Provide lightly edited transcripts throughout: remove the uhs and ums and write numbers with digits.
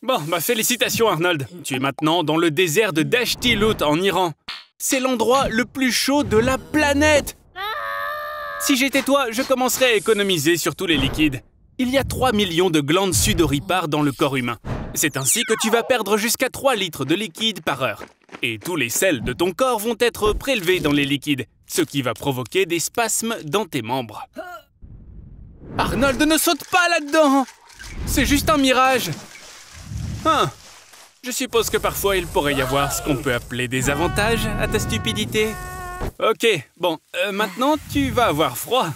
Bon, bah félicitations Arnold. Tu es maintenant dans le désert de Dashtilut en Iran. C'est l'endroit le plus chaud de la planète. Si j'étais toi, je commencerais à économiser sur tous les liquides. Il y a 3 millions de glandes sudoripares dans le corps humain. C'est ainsi que tu vas perdre jusqu'à 3 litres de liquide par heure. Et tous les sels de ton corps vont être prélevés dans les liquides, ce qui va provoquer des spasmes dans tes membres. Arnold, ne saute pas là-dedans! C'est juste un mirage. Je suppose que parfois il pourrait y avoir ce qu'on peut appeler des avantages à ta stupidité. Ok, bon, maintenant tu vas avoir froid.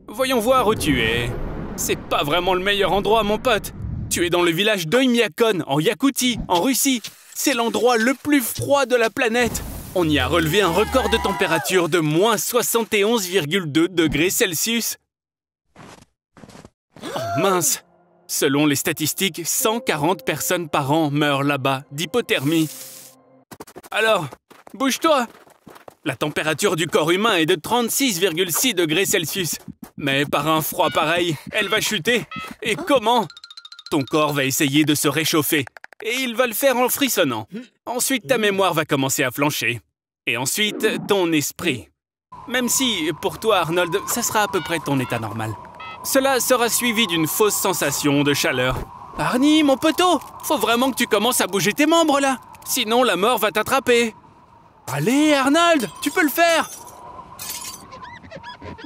Voyons voir où tu es. C'est pas vraiment le meilleur endroit, mon pote. Tu es dans le village d'Oymyakon, en Yakoutie, en Russie. C'est l'endroit le plus froid de la planète. On y a relevé un record de température de moins 71,2 degrés Celsius. Oh mince! Selon les statistiques, 140 personnes par an meurent là-bas d'hypothermie. Alors, bouge-toi! La température du corps humain est de 36,6 degrés Celsius. Mais par un froid pareil, elle va chuter. Et comment? Ton corps va essayer de se réchauffer. Et il va le faire en frissonnant. Ensuite, ta mémoire va commencer à flancher. Et ensuite, ton esprit. Même si, pour toi, Arnold, ça sera à peu près ton état normal. Cela sera suivi d'une fausse sensation de chaleur. Arnie, mon poteau, faut vraiment que tu commences à bouger tes membres, là. Sinon, la mort va t'attraper. Allez, Arnold, tu peux le faire.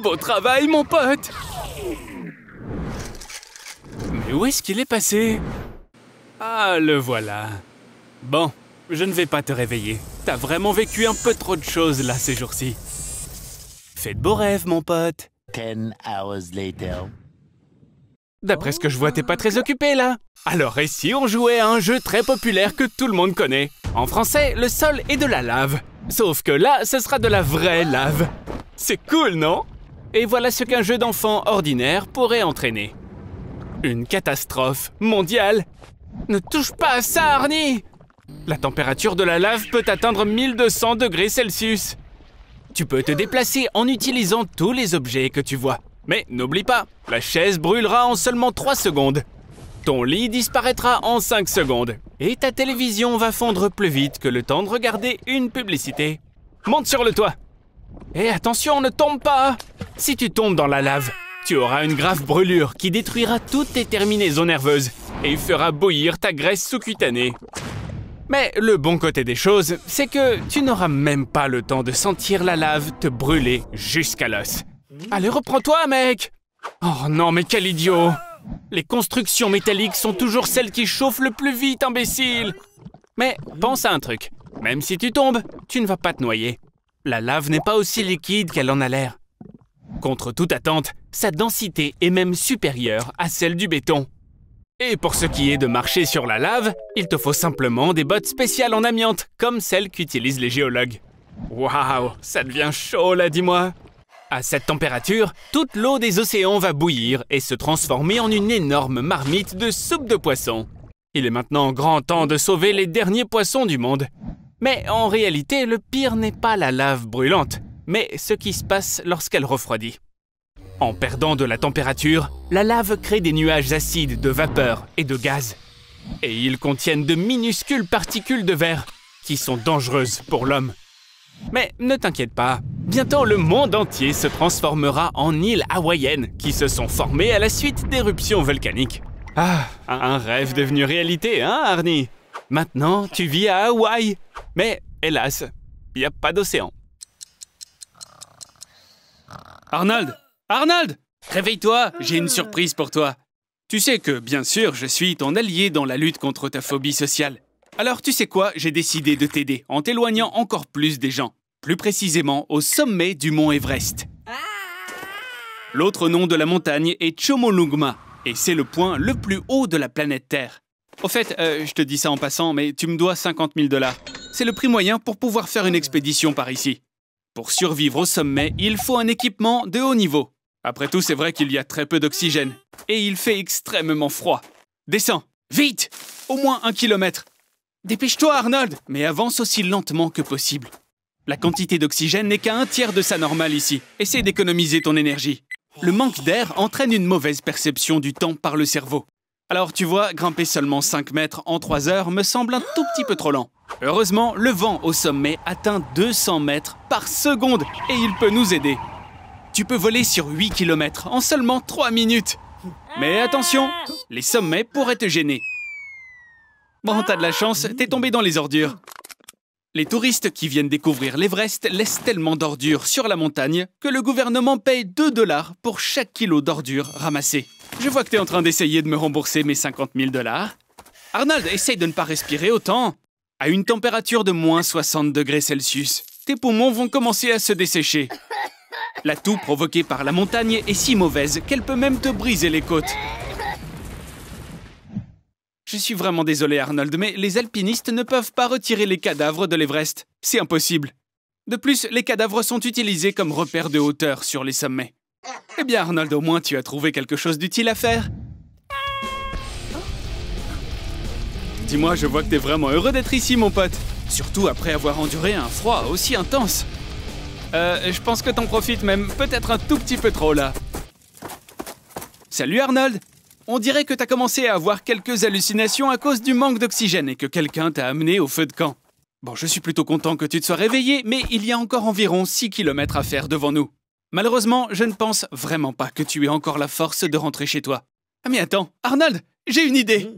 Beau travail, mon pote. Mais où est-ce qu'il est passé? Ah, le voilà. Bon, je ne vais pas te réveiller. T'as vraiment vécu un peu trop de choses, là, ces jours-ci. Fais de beaux rêves, mon pote. 10 hours later. D'après ce que je vois, t'es pas très occupé, là. Alors, et si on jouait à un jeu très populaire que tout le monde connaît? En français, le sol est de la lave. Sauf que là, ce sera de la vraie lave. C'est cool, non? Et voilà ce qu'un jeu d'enfant ordinaire pourrait entraîner. Une catastrophe mondiale. Ne touche pas à ça, Arnie! La température de la lave peut atteindre 1200 degrés Celsius. Tu peux te déplacer en utilisant tous les objets que tu vois. Mais n'oublie pas, la chaise brûlera en seulement 3 secondes. Ton lit disparaîtra en 5 secondes. Et ta télévision va fondre plus vite que le temps de regarder une publicité. Monte sur le toit. Et attention, ne tombe pas! Si tu tombes dans la lave, tu auras une grave brûlure qui détruira toutes tes terminaisons nerveuses et fera bouillir ta graisse sous-cutanée. Mais le bon côté des choses, c'est que tu n'auras même pas le temps de sentir la lave te brûler jusqu'à l'os. Allez, reprends-toi, mec! Oh non, mais quel idiot! Les constructions métalliques sont toujours celles qui chauffent le plus vite, imbécile! Mais pense à un truc. Même si tu tombes, tu ne vas pas te noyer. La lave n'est pas aussi liquide qu'elle en a l'air. Contre toute attente, sa densité est même supérieure à celle du béton. Et pour ce qui est de marcher sur la lave, il te faut simplement des bottes spéciales en amiante, comme celles qu'utilisent les géologues. Waouh, ça devient chaud là, dis-moi! À cette température, toute l'eau des océans va bouillir et se transformer en une énorme marmite de soupe de poisson. Il est maintenant grand temps de sauver les derniers poissons du monde. Mais en réalité, le pire n'est pas la lave brûlante, mais ce qui se passe lorsqu'elle refroidit. En perdant de la température, la lave crée des nuages acides de vapeur et de gaz. Et ils contiennent de minuscules particules de verre qui sont dangereuses pour l'homme. Mais ne t'inquiète pas, bientôt le monde entier se transformera en îles hawaïennes qui se sont formées à la suite d'éruptions volcaniques. Ah, un rêve devenu réalité, hein, Arnie? Maintenant, tu vis à Hawaï. Mais, hélas, il n'y a pas d'océan. Arnold! Arnold! Réveille-toi, j'ai une surprise pour toi. Tu sais que, bien sûr, je suis ton allié dans la lutte contre ta phobie sociale. Alors, tu sais quoi? J'ai décidé de t'aider en t'éloignant encore plus des gens. Plus précisément, au sommet du mont Everest. L'autre nom de la montagne est Chomolungma, et c'est le point le plus haut de la planète Terre. Au fait, je te dis ça en passant, mais tu me dois 50 000 $. C'est le prix moyen pour pouvoir faire une expédition par ici. Pour survivre au sommet, il faut un équipement de haut niveau. Après tout, c'est vrai qu'il y a très peu d'oxygène. Et il fait extrêmement froid. Descends, vite! Au moins 1 kilomètre. Dépêche-toi, Arnold, mais avance aussi lentement que possible. La quantité d'oxygène n'est qu'à 1/3 de sa normale ici. Essaie d'économiser ton énergie. Le manque d'air entraîne une mauvaise perception du temps par le cerveau. Alors tu vois, grimper seulement 5 mètres en 3 heures me semble un tout petit peu trop lent. Heureusement, le vent au sommet atteint 200 mètres par seconde et il peut nous aider. Tu peux voler sur 8 km en seulement 3 minutes. Mais attention, les sommets pourraient te gêner. Bon, t'as de la chance, t'es tombé dans les ordures. Les touristes qui viennent découvrir l'Everest laissent tellement d'ordures sur la montagne que le gouvernement paye 2 $ pour chaque kilo d'ordures ramassées. Je vois que t'es en train d'essayer de me rembourser mes 50 000 $. Arnold, essaye de ne pas respirer autant. À une température de moins 60 degrés Celsius, tes poumons vont commencer à se dessécher. La toux provoquée par la montagne est si mauvaise qu'elle peut même te briser les côtes. Je suis vraiment désolé, Arnold, mais les alpinistes ne peuvent pas retirer les cadavres de l'Everest. C'est impossible. De plus, les cadavres sont utilisés comme repère de hauteur sur les sommets. Eh bien, Arnold, au moins tu as trouvé quelque chose d'utile à faire. Dis-moi, je vois que t'es vraiment heureux d'être ici, mon pote. Surtout après avoir enduré un froid aussi intense. Je pense que t'en profites même peut-être un tout petit peu trop, là. Salut, Arnold. On dirait que t'as commencé à avoir quelques hallucinations à cause du manque d'oxygène et que quelqu'un t'a amené au feu de camp. Bon, je suis plutôt content que tu te sois réveillé, mais il y a encore environ 6 km à faire devant nous. Malheureusement, je ne pense vraiment pas que tu aies encore la force de rentrer chez toi. Ah mais attends, Arnold, j'ai une idée.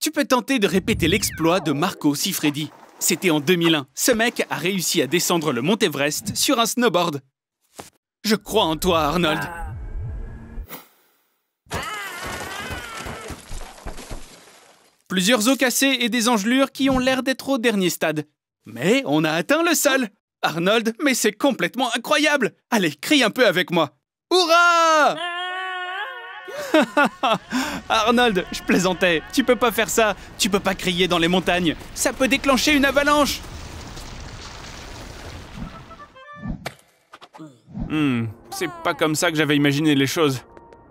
Tu peux tenter de répéter l'exploit de Marco Siffredi. C'était en 2001. Ce mec a réussi à descendre le mont Everest sur un snowboard. Je crois en toi, Arnold. Plusieurs os cassés et des engelures qui ont l'air d'être au dernier stade. Mais on a atteint le sol. Arnold, mais c'est complètement incroyable. Allez, crie un peu avec moi. Hurrah! Arnold, je plaisantais. Tu peux pas faire ça. Tu peux pas crier dans les montagnes. Ça peut déclencher une avalanche. C'est pas comme ça que j'avais imaginé les choses.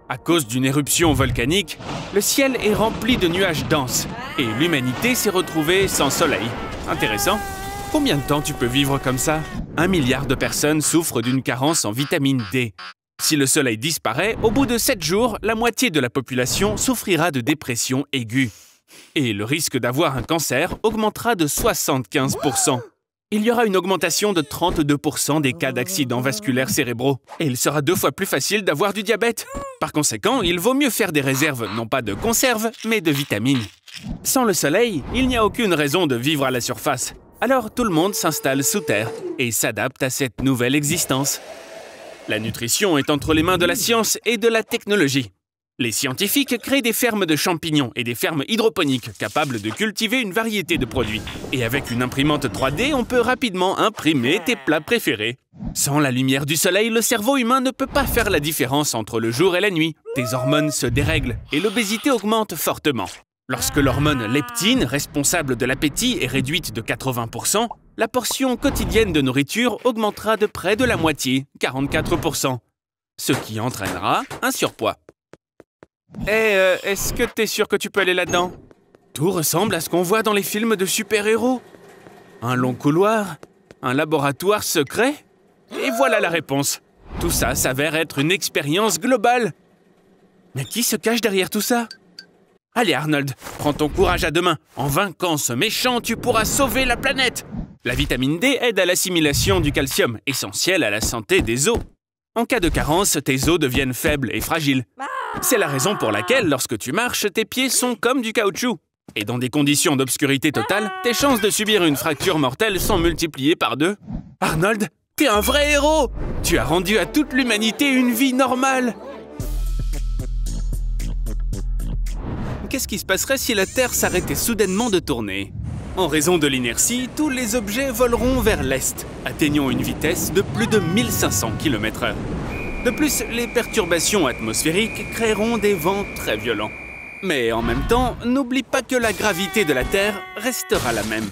À cause d'une éruption volcanique, le ciel est rempli de nuages denses et l'humanité s'est retrouvée sans soleil. Intéressant. Combien de temps tu peux vivre comme ça? 1 milliard de personnes souffrent d'une carence en vitamine D. Si le soleil disparaît, au bout de 7 jours, la moitié de la population souffrira de dépression aiguë. Et le risque d'avoir un cancer augmentera de 75%. Il y aura une augmentation de 32% des cas d'accidents vasculaires cérébraux. Et il sera 2 fois plus facile d'avoir du diabète. Par conséquent, il vaut mieux faire des réserves, non pas de conserve, mais de vitamines. Sans le soleil, il n'y a aucune raison de vivre à la surface. Alors tout le monde s'installe sous terre et s'adapte à cette nouvelle existence. La nutrition est entre les mains de la science et de la technologie. Les scientifiques créent des fermes de champignons et des fermes hydroponiques capables de cultiver une variété de produits. Et avec une imprimante 3D, on peut rapidement imprimer tes plats préférés. Sans la lumière du soleil, le cerveau humain ne peut pas faire la différence entre le jour et la nuit. Tes hormones se dérèglent et l'obésité augmente fortement. Lorsque l'hormone leptine, responsable de l'appétit, est réduite de 80%, la portion quotidienne de nourriture augmentera de près de la moitié, 44%, ce qui entraînera un surpoids. Est-ce que t'es sûr que tu peux aller là-dedans? Tout ressemble à ce qu'on voit dans les films de super-héros. Un long couloir, un laboratoire secret, et voilà la réponse. Tout ça s'avère être une expérience globale. Mais qui se cache derrière tout ça? Allez Arnold, prends ton courage à deux mains. En vainquant ce méchant, tu pourras sauver la planète. La vitamine D aide à l'assimilation du calcium, essentiel à la santé des os. En cas de carence, tes os deviennent faibles et fragiles. C'est la raison pour laquelle, lorsque tu marches, tes pieds sont comme du caoutchouc. Et dans des conditions d'obscurité totale, tes chances de subir une fracture mortelle sont multipliées par 2. Arnold, t'es un vrai héros! Tu as rendu à toute l'humanité une vie normale! Qu'est-ce qui se passerait si la Terre s'arrêtait soudainement de tourner? En raison de l'inertie, tous les objets voleront vers l'est, atteignant une vitesse de plus de 1500 km/h. De plus, les perturbations atmosphériques créeront des vents très violents. Mais en même temps, n'oublie pas que la gravité de la Terre restera la même.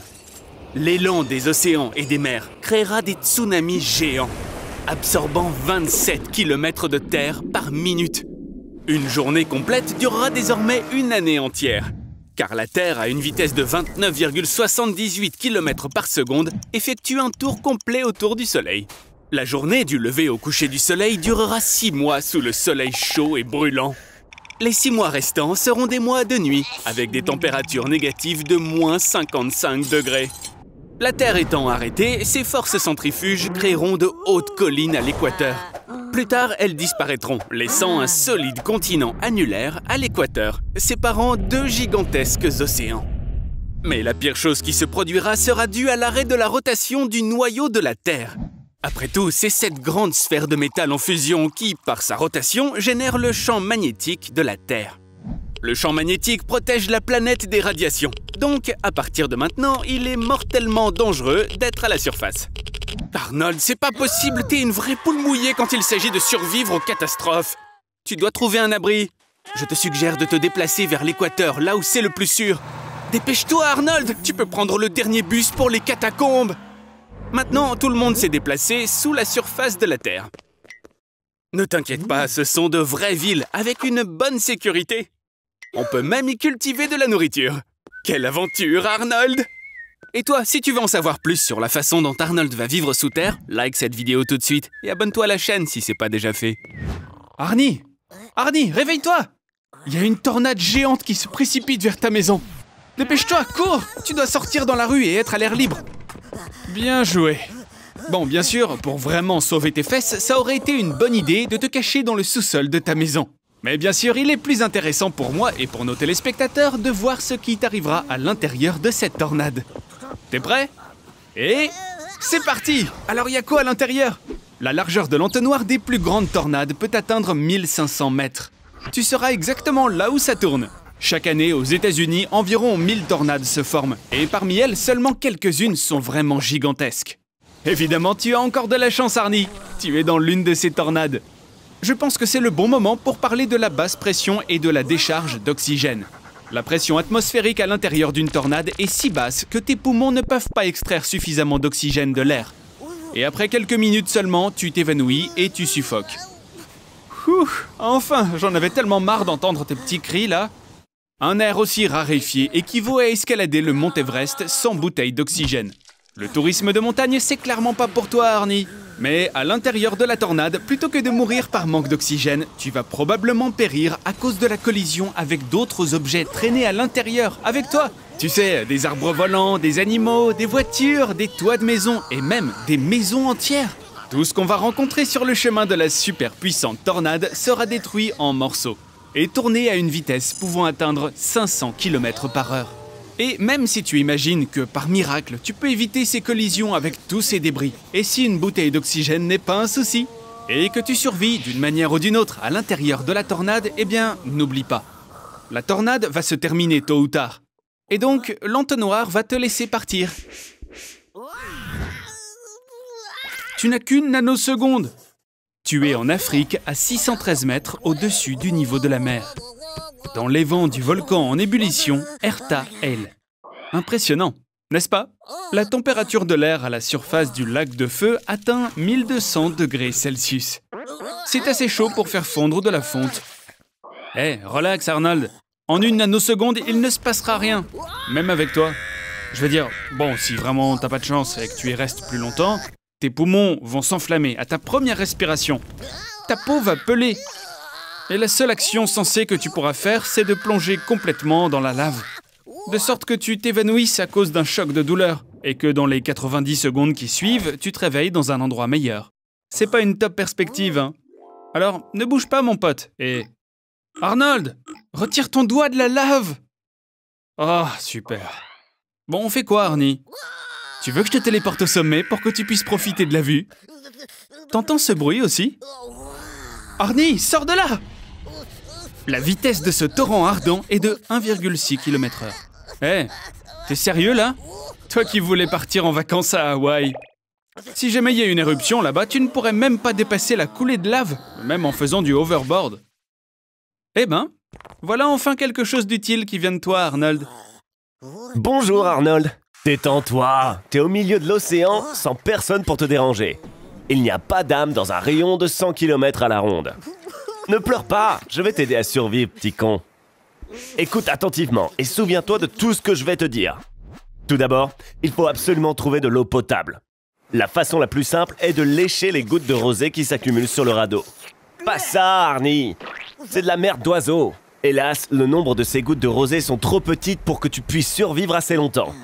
L'élan des océans et des mers créera des tsunamis géants, absorbant 27 km de terre par minute. Une journée complète durera désormais une année entière, car la Terre, à une vitesse de 29,78 km par seconde, effectue un tour complet autour du Soleil. La journée du lever au coucher du Soleil durera 6 mois sous le soleil chaud et brûlant. Les 6 mois restants seront des mois de nuit, avec des températures négatives de moins 55 degrés. La Terre étant arrêtée, ces forces centrifuges créeront de hautes collines à l'équateur. Plus tard, elles disparaîtront, laissant un solide continent annulaire à l'équateur, séparant 2 gigantesques océans. Mais la pire chose qui se produira sera due à l'arrêt de la rotation du noyau de la Terre. Après tout, c'est cette grande sphère de métal en fusion qui, par sa rotation, génère le champ magnétique de la Terre. Le champ magnétique protège la planète des radiations. Donc, à partir de maintenant, il est mortellement dangereux d'être à la surface. Arnold, c'est pas possible, t'es une vraie poule mouillée quand il s'agit de survivre aux catastrophes. Tu dois trouver un abri. Je te suggère de te déplacer vers l'équateur, là où c'est le plus sûr. Dépêche-toi, Arnold, tu peux prendre le dernier bus pour les catacombes. Maintenant, tout le monde s'est déplacé sous la surface de la Terre. Ne t'inquiète pas, ce sont de vraies villes avec une bonne sécurité. On peut même y cultiver de la nourriture. Quelle aventure, Arnold! Et toi, si tu veux en savoir plus sur la façon dont Arnold va vivre sous terre, like cette vidéo tout de suite et abonne-toi à la chaîne si c'est pas déjà fait. Arnie! Arnie, réveille-toi! Il y a une tornade géante qui se précipite vers ta maison. Dépêche-toi, cours! Tu dois sortir dans la rue et être à l'air libre. Bien joué. Bon, bien sûr, pour vraiment sauver tes fesses, ça aurait été une bonne idée de te cacher dans le sous-sol de ta maison. Mais bien sûr, il est plus intéressant pour moi et pour nos téléspectateurs de voir ce qui t'arrivera à l'intérieur de cette tornade. T'es prêt? Et c'est parti! Alors, il y a quoi à l'intérieur? La largeur de l'entonnoir des plus grandes tornades peut atteindre 1500 mètres. Tu seras exactement là où ça tourne. Chaque année, aux États-Unis, environ 1000 tornades se forment. Et parmi elles, seulement quelques-unes sont vraiment gigantesques. Évidemment, tu as encore de la chance, Arnie. Tu es dans l'une de ces tornades. Je pense que c'est le bon moment pour parler de la basse pression et de la décharge d'oxygène. La pression atmosphérique à l'intérieur d'une tornade est si basse que tes poumons ne peuvent pas extraire suffisamment d'oxygène de l'air. Et après quelques minutes seulement, tu t'évanouis et tu suffoques. Ouh, enfin, j'en avais tellement marre d'entendre tes petits cris là. Un air aussi raréfié équivaut à escalader le mont Everest sans bouteille d'oxygène. Le tourisme de montagne, c'est clairement pas pour toi, Arnie. Mais à l'intérieur de la tornade, plutôt que de mourir par manque d'oxygène, tu vas probablement périr à cause de la collision avec d'autres objets traînés à l'intérieur avec toi. Tu sais, des arbres volants, des animaux, des voitures, des toits de maison et même des maisons entières. Tout ce qu'on va rencontrer sur le chemin de la super puissante tornade sera détruit en morceaux et tourné à une vitesse pouvant atteindre 500 km/h. Et même si tu imagines que, par miracle, tu peux éviter ces collisions avec tous ces débris, et si une bouteille d'oxygène n'est pas un souci, et que tu survis d'une manière ou d'une autre à l'intérieur de la tornade, eh bien, n'oublie pas. La tornade va se terminer tôt ou tard. Et donc, l'entonnoir va te laisser partir. Tu n'as qu'une nanoseconde. Tu es en Afrique à 613 mètres au-dessus du niveau de la mer. Dans les vents du volcan en ébullition, Erta L. Impressionnant, n'est-ce pas? La température de l'air à la surface du lac de feu atteint 1200 degrés Celsius. C'est assez chaud pour faire fondre de la fonte. Hé, relax Arnold. En une nanoseconde, il ne se passera rien, même avec toi. Je veux dire, bon, si vraiment t'as pas de chance et que tu y restes plus longtemps, tes poumons vont s'enflammer à ta première respiration. Ta peau va peler. Et la seule action sensée que tu pourras faire, c'est de plonger complètement dans la lave. De sorte que tu t'évanouisses à cause d'un choc de douleur, et que dans les 90 secondes qui suivent, tu te réveilles dans un endroit meilleur. C'est pas une top perspective, hein. Alors, ne bouge pas, mon pote, et... Arnold, retire ton doigt de la lave! Oh, super. Bon, on fait quoi, Arnie? Tu veux que je te téléporte au sommet pour que tu puisses profiter de la vue? T'entends ce bruit aussi? Arnie, sors de là! La vitesse de ce torrent ardent est de 1,6 km/h. Hé, t'es sérieux là? Toi qui voulais partir en vacances à Hawaï. Si jamais il y a une éruption là-bas, tu ne pourrais même pas dépasser la coulée de lave, même en faisant du hoverboard. Eh ben, voilà enfin quelque chose d'utile qui vient de toi, Arnold. Bonjour Arnold. Détends-toi, t'es au milieu de l'océan sans personne pour te déranger. Il n'y a pas d'âme dans un rayon de 100 km à la ronde. Ne pleure pas, je vais t'aider à survivre, petit con. Écoute attentivement et souviens-toi de tout ce que je vais te dire. Tout d'abord, il faut absolument trouver de l'eau potable. La façon la plus simple est de lécher les gouttes de rosée qui s'accumulent sur le radeau. Pas ça, Arnie! C'est de la merde d'oiseau. Hélas, le nombre de ces gouttes de rosée sont trop petites pour que tu puisses survivre assez longtemps.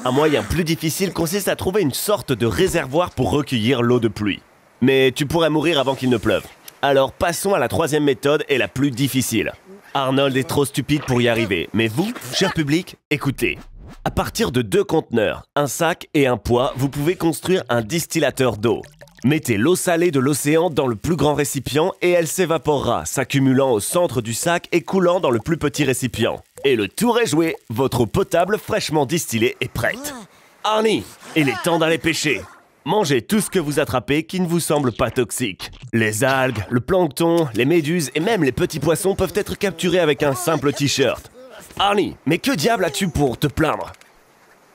Un moyen plus difficile consiste à trouver une sorte de réservoir pour recueillir l'eau de pluie. Mais tu pourrais mourir avant qu'il ne pleuve. Alors passons à la troisième méthode et la plus difficile. Arnold est trop stupide pour y arriver, mais vous, cher public, écoutez. À partir de 2 conteneurs, un sac et un poids, vous pouvez construire un distillateur d'eau. Mettez l'eau salée de l'océan dans le plus grand récipient et elle s'évaporera, s'accumulant au centre du sac et coulant dans le plus petit récipient. Et le tour est joué, votre eau potable fraîchement distillée est prête. Arnie, il est temps d'aller pêcher. Mangez tout ce que vous attrapez qui ne vous semble pas toxique. Les algues, le plancton, les méduses et même les petits poissons peuvent être capturés avec un simple t-shirt. Arnie, mais que diable as-tu pour te plaindre?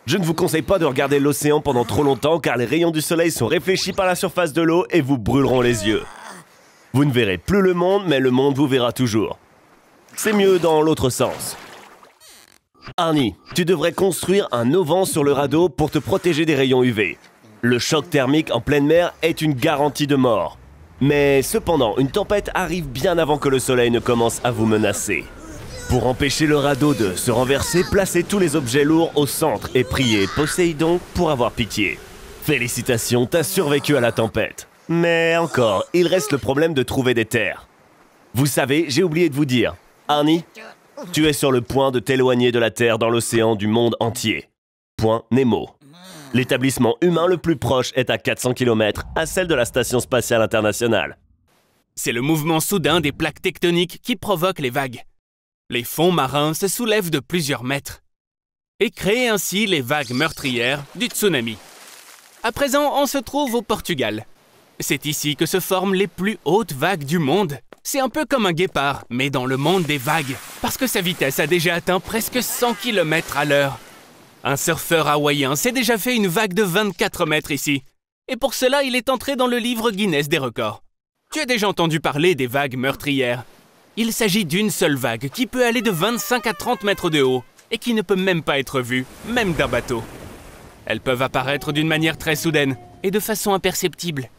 Je ne vous conseille pas de regarder l'océan pendant trop longtemps car les rayons du soleil sont réfléchis par la surface de l'eau et vous brûleront les yeux. Vous ne verrez plus le monde, mais le monde vous verra toujours. C'est mieux dans l'autre sens. Arnie, tu devrais construire un auvent sur le radeau pour te protéger des rayons UV. Le choc thermique en pleine mer est une garantie de mort. Mais cependant, une tempête arrive bien avant que le soleil ne commence à vous menacer. Pour empêcher le radeau de se renverser, placez tous les objets lourds au centre et priez Poséidon pour avoir pitié. Félicitations, t'as survécu à la tempête. Mais encore, il reste le problème de trouver des terres. Vous savez, j'ai oublié de vous dire. Arnie, tu es sur le point de t'éloigner de la Terre dans l'océan du monde entier. Point Nemo. L'établissement humain le plus proche est à 400 km, à celle de la Station spatiale internationale. C'est le mouvement soudain des plaques tectoniques qui provoque les vagues. Les fonds marins se soulèvent de plusieurs mètres et créent ainsi les vagues meurtrières du tsunami. À présent, on se trouve au Portugal. C'est ici que se forment les plus hautes vagues du monde. C'est un peu comme un guépard, mais dans le monde des vagues, parce que sa vitesse a déjà atteint presque 100 km à l'heure. Un surfeur hawaïen s'est déjà fait une vague de 24 mètres ici. Et pour cela, il est entré dans le livre Guinness des records. Tu as déjà entendu parler des vagues meurtrières. Il s'agit d'une seule vague qui peut aller de 25 à 30 mètres de haut et qui ne peut même pas être vue, même d'un bateau. Elles peuvent apparaître d'une manière très soudaine et de façon imperceptible.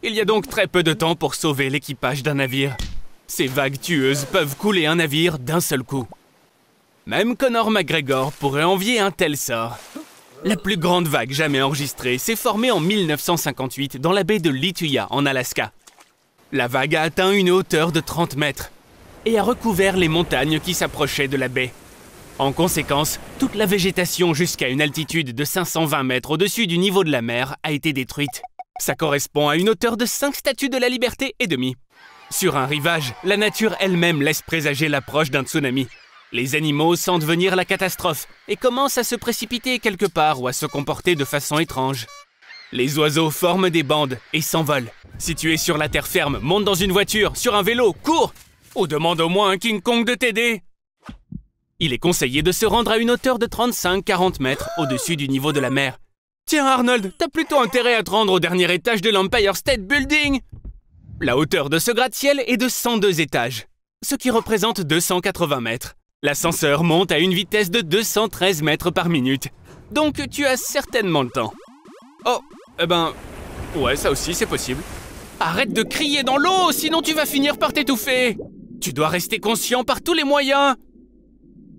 Il y a donc très peu de temps pour sauver l'équipage d'un navire. Ces vagues tueuses peuvent couler un navire d'un seul coup. Même Conor McGregor pourrait envier un tel sort. La plus grande vague jamais enregistrée s'est formée en 1958 dans la baie de Lituya, en Alaska. La vague a atteint une hauteur de 30 mètres et a recouvert les montagnes qui s'approchaient de la baie. En conséquence, toute la végétation jusqu'à une altitude de 520 mètres au-dessus du niveau de la mer a été détruite. Ça correspond à une hauteur de 5 statues de la Liberté et demie. Sur un rivage, la nature elle-même laisse présager l'approche d'un tsunami. Les animaux sentent venir la catastrophe et commencent à se précipiter quelque part ou à se comporter de façon étrange. Les oiseaux forment des bandes et s'envolent. Si tu es sur la terre ferme, monte dans une voiture, sur un vélo, cours! Ou demande au moins à un King Kong de t'aider. Il est conseillé de se rendre à une hauteur de 35-40 mètres au-dessus du niveau de la mer. Tiens Arnold, t'as plutôt intérêt à te rendre au dernier étage de l'Empire State Building. La hauteur de ce gratte-ciel est de 102 étages, ce qui représente 280 mètres. L'ascenseur monte à une vitesse de 213 mètres par minute. Donc tu as certainement le temps. Oh, ouais, ça aussi c'est possible. Arrête de crier dans l'eau, sinon tu vas finir par t'étouffer. Tu dois rester conscient par tous les moyens.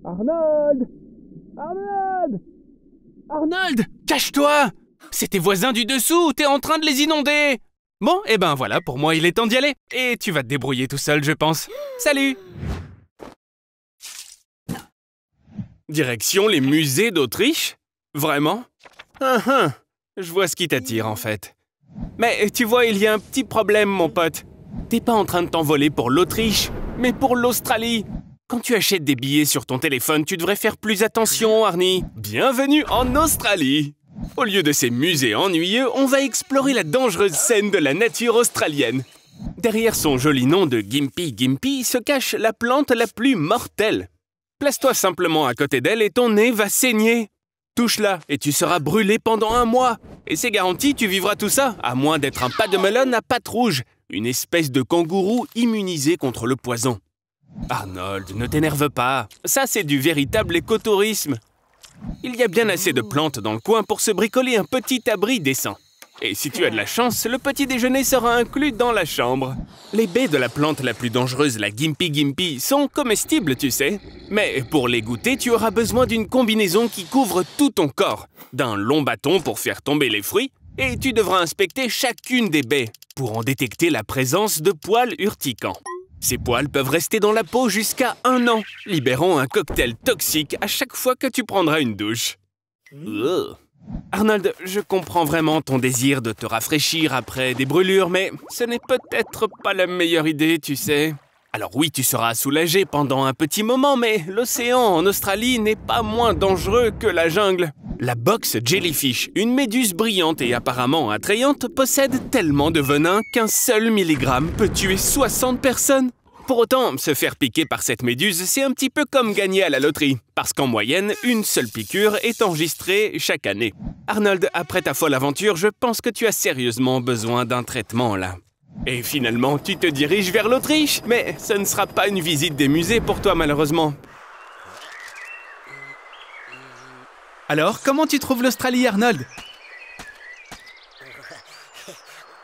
Arnold! Arnold! Arnold! Cache-toi! C'est tes voisins du dessous, t'es en train de les inonder. Bon, voilà, pour moi il est temps d'y aller. Et tu vas te débrouiller tout seul, je pense. Salut! Direction les musées d'Autriche? Vraiment? Je vois ce qui t'attire en fait. Mais tu vois, il y a un petit problème, mon pote. T'es pas en train de t'envoler pour l'Autriche, mais pour l'Australie. Quand tu achètes des billets sur ton téléphone, tu devrais faire plus attention, Arnie. Bienvenue en Australie! Au lieu de ces musées ennuyeux, on va explorer la dangereuse scène de la nature australienne. Derrière son joli nom de Gympie Gympie se cache la plante la plus mortelle. Place-toi simplement à côté d'elle et ton nez va saigner. Touche-la et tu seras brûlé pendant 1 mois. Et c'est garanti, tu vivras tout ça, à moins d'être un pas de melon à pattes rouges, une espèce de kangourou immunisé contre le poison. Arnold, ne t'énerve pas. Ça, c'est du véritable écotourisme. Il y a bien assez de plantes dans le coin pour se bricoler un petit abri décent. Et si tu as de la chance, le petit déjeuner sera inclus dans la chambre. Les baies de la plante la plus dangereuse, la Gimpy Gimpy, sont comestibles, tu sais. Mais pour les goûter, tu auras besoin d'une combinaison qui couvre tout ton corps, d'un long bâton pour faire tomber les fruits, et tu devras inspecter chacune des baies pour en détecter la présence de poils urticants. Ces poils peuvent rester dans la peau jusqu'à 1 an, libérant un cocktail toxique à chaque fois que tu prendras une douche. Arnold, je comprends vraiment ton désir de te rafraîchir après des brûlures, mais ce n'est peut-être pas la meilleure idée, tu sais. Alors oui, tu seras soulagé pendant un petit moment, mais l'océan en Australie n'est pas moins dangereux que la jungle. La box jellyfish, une méduse brillante et apparemment attrayante, possède tellement de venin qu'un seul milligramme peut tuer 60 personnes. Pour autant, se faire piquer par cette méduse, c'est un petit peu comme gagner à la loterie, parce qu'en moyenne, une seule piqûre est enregistrée chaque année. Arnold, après ta folle aventure, je pense que tu as sérieusement besoin d'un traitement là. Et finalement, tu te diriges vers l'Autriche, mais ce ne sera pas une visite des musées pour toi malheureusement. Alors, comment tu trouves l'Australie, Arnold?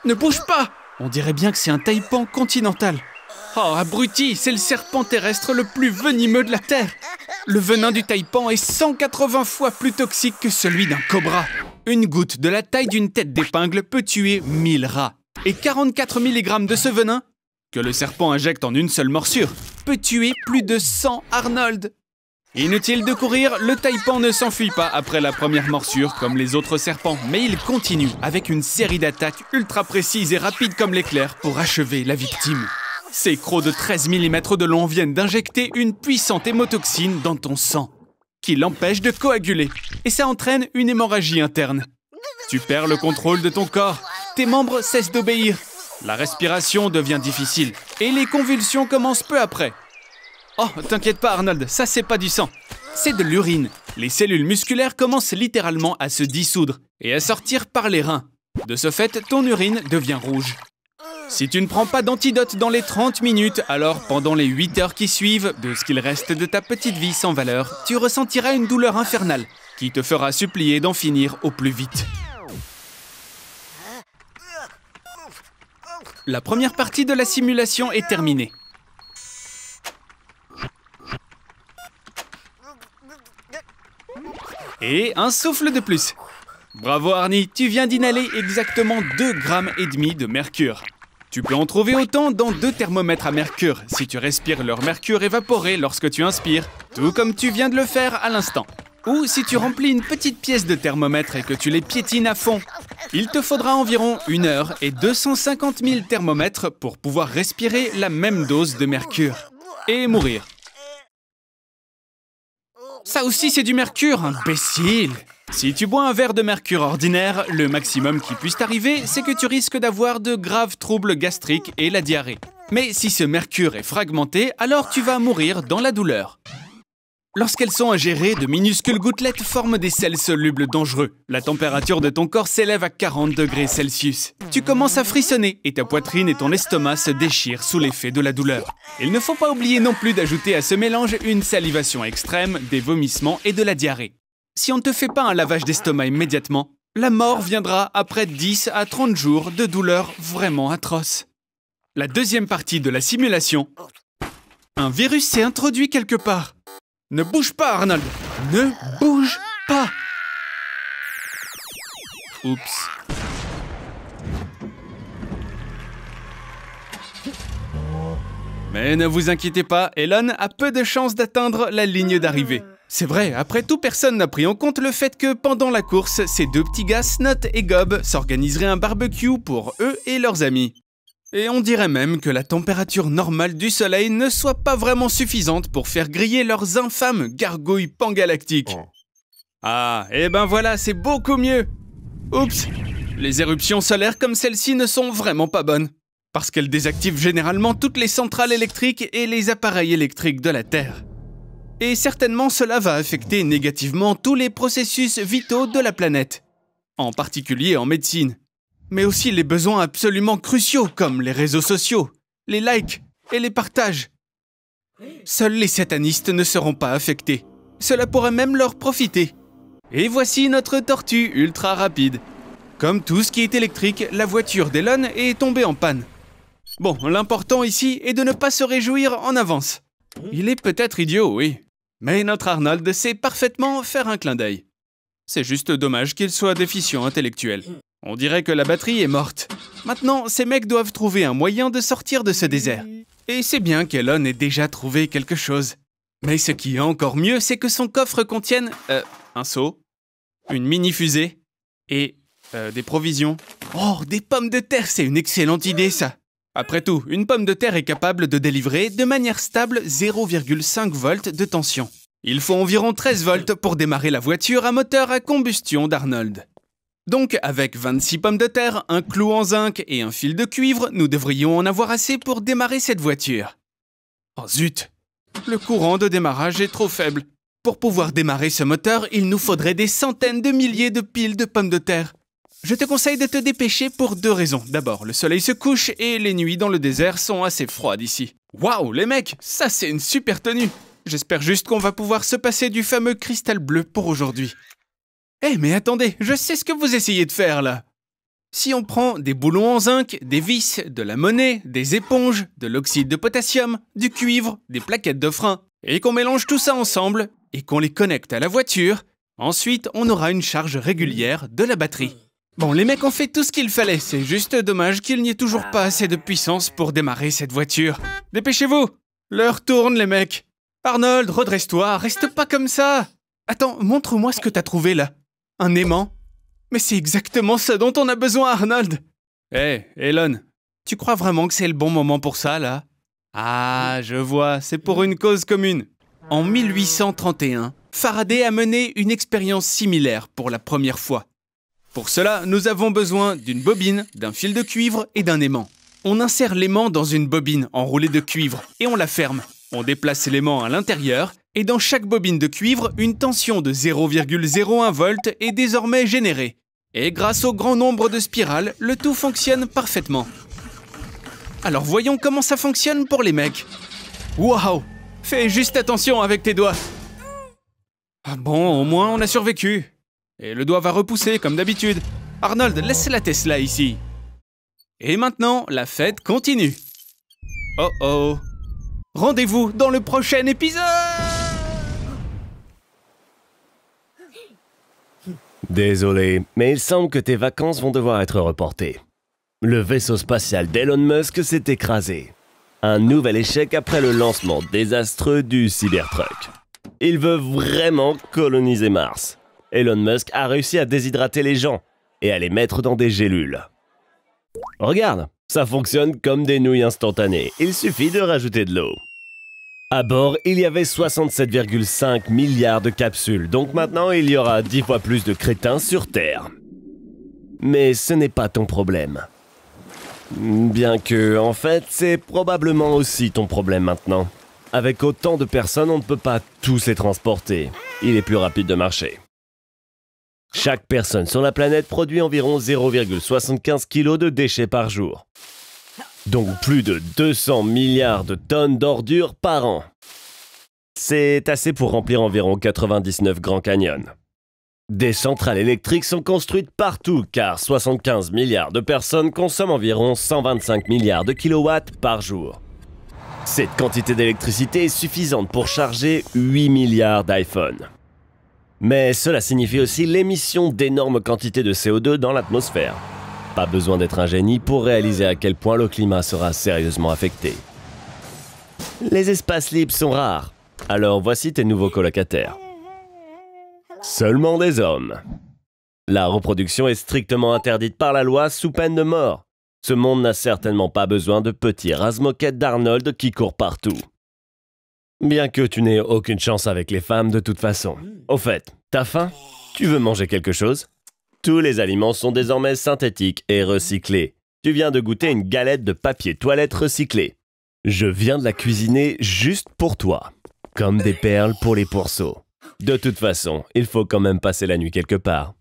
Ne bouge pas! On dirait bien que c'est un taipan continental. Oh, abruti, c'est le serpent terrestre le plus venimeux de la Terre. Le venin du taipan est 180 fois plus toxique que celui d'un cobra. Une goutte de la taille d'une tête d'épingle peut tuer 1000 rats. Et 44 mg de ce venin, que le serpent injecte en une seule morsure, peut tuer plus de 100 Arnold. Inutile de courir, le taipan ne s'enfuit pas après la première morsure comme les autres serpents, mais il continue avec une série d'attaques ultra précises et rapides comme l'éclair pour achever la victime. Ces crocs de 13 mm de long viennent d'injecter une puissante hémotoxine dans ton sang, qui l'empêche de coaguler, et ça entraîne une hémorragie interne. Tu perds le contrôle de ton corps, tes membres cessent d'obéir, la respiration devient difficile, et les convulsions commencent peu après. Oh, t'inquiète pas Arnold, ça c'est pas du sang, c'est de l'urine. Les cellules musculaires commencent littéralement à se dissoudre et à sortir par les reins. De ce fait, ton urine devient rouge. Si tu ne prends pas d'antidote dans les 30 minutes, alors pendant les 8 heures qui suivent, de ce qu'il reste de ta petite vie sans valeur, tu ressentiras une douleur infernale qui te fera supplier d'en finir au plus vite. La première partie de la simulation est terminée. Et un souffle de plus. Bravo Arnie, tu viens d'inhaler exactement 2,5 grammes de mercure. Tu peux en trouver autant dans 2 thermomètres à mercure si tu respires leur mercure évaporé lorsque tu inspires, tout comme tu viens de le faire à l'instant. Ou si tu remplis une petite pièce de thermomètre et que tu les piétines à fond. Il te faudra environ 1 heure et 250 000 thermomètres pour pouvoir respirer la même dose de mercure. Et mourir. Ça aussi c'est du mercure, imbécile! Si tu bois un verre de mercure ordinaire, le maximum qui puisse t'arriver, c'est que tu risques d'avoir de graves troubles gastriques et la diarrhée. Mais si ce mercure est fragmenté, alors tu vas mourir dans la douleur. Lorsqu'elles sont ingérées, de minuscules gouttelettes forment des sels solubles dangereux. La température de ton corps s'élève à 40 degrés Celsius. Tu commences à frissonner et ta poitrine et ton estomac se déchirent sous l'effet de la douleur. Il ne faut pas oublier non plus d'ajouter à ce mélange une salivation extrême, des vomissements et de la diarrhée. Si on ne te fait pas un lavage d'estomac immédiatement, la mort viendra après 10 à 30 jours de douleurs vraiment atroces. La deuxième partie de la simulation. Un virus s'est introduit quelque part. Ne bouge pas, Arnold. Ne bouge pas. Oups. Mais ne vous inquiétez pas, Elon a peu de chances d'atteindre la ligne d'arrivée. C'est vrai, après tout, personne n'a pris en compte le fait que pendant la course, ces 2 petits gars, Snot et Gob, s'organiseraient un barbecue pour eux et leurs amis. Et on dirait même que la température normale du soleil ne soit pas vraiment suffisante pour faire griller leurs infâmes gargouilles pangalactiques. Ah, et ben voilà, c'est beaucoup mieux. Oups, les éruptions solaires comme celle-ci ne sont vraiment pas bonnes. Parce qu'elles désactivent généralement toutes les centrales électriques et les appareils électriques de la Terre. Et certainement cela va affecter négativement tous les processus vitaux de la planète, en particulier en médecine, mais aussi les besoins absolument cruciaux comme les réseaux sociaux, les likes et les partages. Seuls les satanistes ne seront pas affectés, cela pourrait même leur profiter. Et voici notre tortue ultra rapide. Comme tout ce qui est électrique, la voiture d'Elon est tombée en panne. Bon, l'important ici est de ne pas se réjouir en avance. Il est peut-être idiot, oui. Mais notre Arnold sait parfaitement faire un clin d'œil. C'est juste dommage qu'il soit déficient intellectuel. On dirait que la batterie est morte. Maintenant, ces mecs doivent trouver un moyen de sortir de ce désert. Et c'est bien qu'Elon ait déjà trouvé quelque chose. Mais ce qui est encore mieux, c'est que son coffre contienne un seau, une mini-fusée et des provisions. Oh, des pommes de terre, c'est une excellente idée, ça. Après tout, une pomme de terre est capable de délivrer de manière stable 0,5 volts de tension. Il faut environ 13 volts pour démarrer la voiture à moteur à combustion d'Arnold. Donc, avec 26 pommes de terre, un clou en zinc et un fil de cuivre, nous devrions en avoir assez pour démarrer cette voiture. Oh zut! Le courant de démarrage est trop faible. Pour pouvoir démarrer ce moteur, il nous faudrait des centaines de milliers de piles de pommes de terre. Je te conseille de te dépêcher pour 2 raisons. D'abord, le soleil se couche et les nuits dans le désert sont assez froides ici. Waouh, les mecs, ça c'est une super tenue. J'espère juste qu'on va pouvoir se passer du fameux cristal bleu pour aujourd'hui. Eh mais attendez, je sais ce que vous essayez de faire là. Si on prend des boulons en zinc, des vis, de la monnaie, des éponges, de l'oxyde de potassium, du cuivre, des plaquettes de frein, et qu'on mélange tout ça ensemble, et qu'on les connecte à la voiture, ensuite on aura une charge régulière de la batterie. Bon, les mecs ont fait tout ce qu'il fallait, c'est juste dommage qu'il n'y ait toujours pas assez de puissance pour démarrer cette voiture. Dépêchez-vous! L'heure tourne, les mecs! Arnold, redresse-toi, reste pas comme ça! Attends, montre-moi ce que t'as trouvé là. Un aimant? Mais c'est exactement ce dont on a besoin, Arnold! Hé, Elon, tu crois vraiment que c'est le bon moment pour ça, là? Ah, je vois, c'est pour une cause commune. En 1831, Faraday a mené une expérience similaire pour la première fois. Pour cela, nous avons besoin d'une bobine, d'un fil de cuivre et d'un aimant. On insère l'aimant dans une bobine enroulée de cuivre et on la ferme. On déplace l'aimant à l'intérieur et dans chaque bobine de cuivre, une tension de 0,01 volts est désormais générée. Et grâce au grand nombre de spirales, le tout fonctionne parfaitement. Alors voyons comment ça fonctionne pour les mecs. Waouh! Fais juste attention avec tes doigts. Ah bon, au moins on a survécu. Et le doigt va repousser comme d'habitude. Arnold, laisse la Tesla ici. Et maintenant, la fête continue. Oh oh. Rendez-vous dans le prochain épisode. Désolé, mais il semble que tes vacances vont devoir être reportées. Le vaisseau spatial d'Elon Musk s'est écrasé. Un nouvel échec après le lancement désastreux du Cybertruck. Il veut vraiment coloniser Mars. Elon Musk a réussi à déshydrater les gens et à les mettre dans des gélules. Regarde, ça fonctionne comme des nouilles instantanées. Il suffit de rajouter de l'eau. À bord, il y avait 67,5 milliards de capsules, donc maintenant il y aura 10 fois plus de crétins sur Terre. Mais ce n'est pas ton problème. Bien que, en fait, c'est probablement aussi ton problème maintenant. Avec autant de personnes, on ne peut pas tous les transporter. Il est plus rapide de marcher. Chaque personne sur la planète produit environ 0,75 kg de déchets par jour. Donc plus de 200 milliards de tonnes d'ordures par an. C'est assez pour remplir environ 99 Grands Canyons. Des centrales électriques sont construites partout car 75 milliards de personnes consomment environ 125 milliards de kilowatts par jour. Cette quantité d'électricité est suffisante pour charger 8 milliards d'iPhones. Mais cela signifie aussi l'émission d'énormes quantités de CO2 dans l'atmosphère. Pas besoin d'être un génie pour réaliser à quel point le climat sera sérieusement affecté. Les espaces libres sont rares, alors voici tes nouveaux colocataires. Seulement des hommes. La reproduction est strictement interdite par la loi sous peine de mort. Ce monde n'a certainement pas besoin de petits rase-moquettes d'Arnold qui courent partout. Bien que tu n'aies aucune chance avec les femmes de toute façon. Au fait, t'as faim? Tu veux manger quelque chose? Tous les aliments sont désormais synthétiques et recyclés. Tu viens de goûter une galette de papier toilette recyclé. Je viens de la cuisiner juste pour toi. Comme des perles pour les pourceaux. De toute façon, il faut quand même passer la nuit quelque part.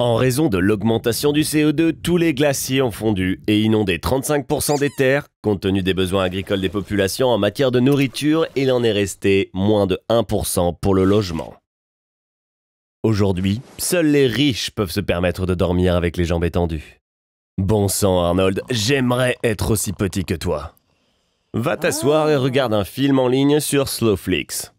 En raison de l'augmentation du CO2, tous les glaciers ont fondu et inondé 35% des terres. Compte tenu des besoins agricoles des populations en matière de nourriture, il en est resté moins de 1% pour le logement. Aujourd'hui, seuls les riches peuvent se permettre de dormir avec les jambes étendues. Bon sang, Arnold, j'aimerais être aussi petit que toi. Va t'asseoir et regarde un film en ligne sur Slowflix.